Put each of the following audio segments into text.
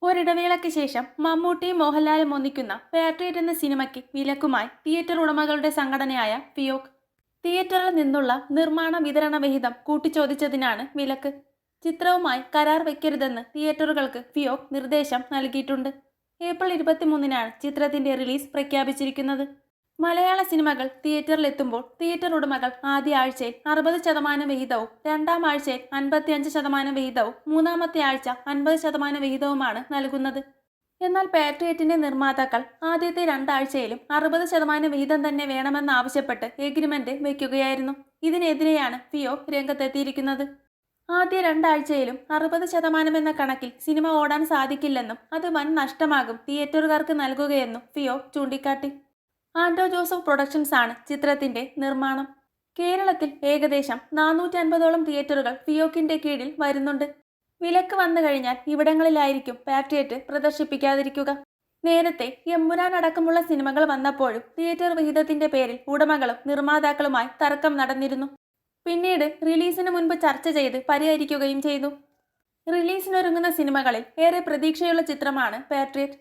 ഒരിടവേളയ്ക്ക് ശേഷം മമ്മൂട്ടിയും മോഹൻലാലും ഒന്നിക്കുന്ന പാട്രിയറ്റ് എന്ന സിനിമയ്ക്ക് വിലക്കുമായി തിയേറ്റർ ഉടമകളുടെ സംഘടനയായ ഫിയോക്. തിയേറ്ററിൽ നിന്നുള്ള നിർമ്മാണ വിതരണ വിഹിതം കൂട്ടിച്ചോദിച്ചതിനാണ് വിലക്ക്. ചിത്രവുമായി കരാർ വയ്ക്കരുതെന്ന് തിയേറ്ററുകൾക്ക് ഫിയോക് നിർദ്ദേശം നൽകിയിട്ടുണ്ട്. ഏപ്രിൽ 23-നാണ് ചിത്രത്തിന്റെ റിലീസ് പ്രഖ്യാപിച്ചിരിക്കുന്നത്. മലയാള സിനിമകൾ തിയേറ്ററിലെത്തുമ്പോൾ തിയേറ്റർ ഉടമകൾ ആദ്യ ആഴ്ചയിൽ 60% വിഹിതവും രണ്ടാം ആഴ്ചയിൽ 55% വിഹിതവും മൂന്നാമത്തെ ആഴ്ച 50% വിഹിതവുമാണ് നൽകുന്നത്. എന്നാൽ പാട്രിയറ്റിന്റെ നിർമ്മാതാക്കൾ ആദ്യത്തെ രണ്ടാഴ്ചയിലും 60% വിഹിതം തന്നെ വേണമെന്നാവശ്യപ്പെട്ട് എഗ്രിമെന്റ് വയ്ക്കുകയായിരുന്നു. ഇതിനെതിരെയാണ് ഫിയോക് രംഗത്തെത്തിയിരിക്കുന്നത്. ആദ്യ രണ്ടാഴ്ചയിലും 60% എന്ന കണക്കിൽ സിനിമ ഓടാൻ സാധിക്കില്ലെന്നും അത് വൻ നഷ്ടമാകും തിയേറ്ററുകാർക്ക് നൽകുകയെന്നും ഫിയോക് ചൂണ്ടിക്കാട്ടി. ആൻഡോ ജോസഫ് പ്രൊഡക്ഷൻസ് ആണ് ചിത്രത്തിന്റെ നിർമ്മാണം. കേരളത്തിൽ ഏകദേശം 450ഓളം തിയേറ്ററുകൾ ഫിയോക്കിന്റെ കീഴിൽ വരുന്നുണ്ട്. വിലക്ക് വന്നു കഴിഞ്ഞാൽ ഇവിടങ്ങളിലായിരിക്കും പാട്രിയറ്റ് പ്രദർശിപ്പിക്കാതിരിക്കുക. നേരത്തെ എമ്പുരാൻ അടക്കമുള്ള സിനിമകൾ വന്നപ്പോഴും തിയേറ്റർ വിഹിതത്തിന്റെ പേരിൽ ഉടമകളും നിർമ്മാതാക്കളുമായി തർക്കം നടന്നിരുന്നു. പിന്നീട് റിലീസിന് മുൻപ് ചർച്ച ചെയ്ത് പരിഹരിക്കുകയും ചെയ്തു. റിലീസിനൊരുങ്ങുന്ന സിനിമകളിൽ ഏറെ പ്രതീക്ഷയുള്ള ചിത്രമാണ് പാട്രിയറ്റ്.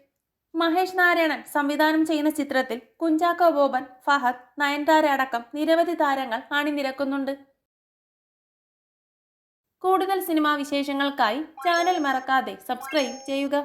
മഹേഷ് നാരായണൻ സംവിധാനം ചെയ്യുന്ന ചിത്രത്തിൽ കുഞ്ചാക്കോ ബോബൻ, ഫഹദ്, നയൻതാര അടക്കം നിരവധി താരങ്ങൾ അണിനിരക്കുന്നുണ്ട്. കൂടുതൽ സിനിമാ വിശേഷങ്ങൾക്കായി ചാനൽ മറക്കാതെ സബ്സ്ക്രൈബ് ചെയ്യുക.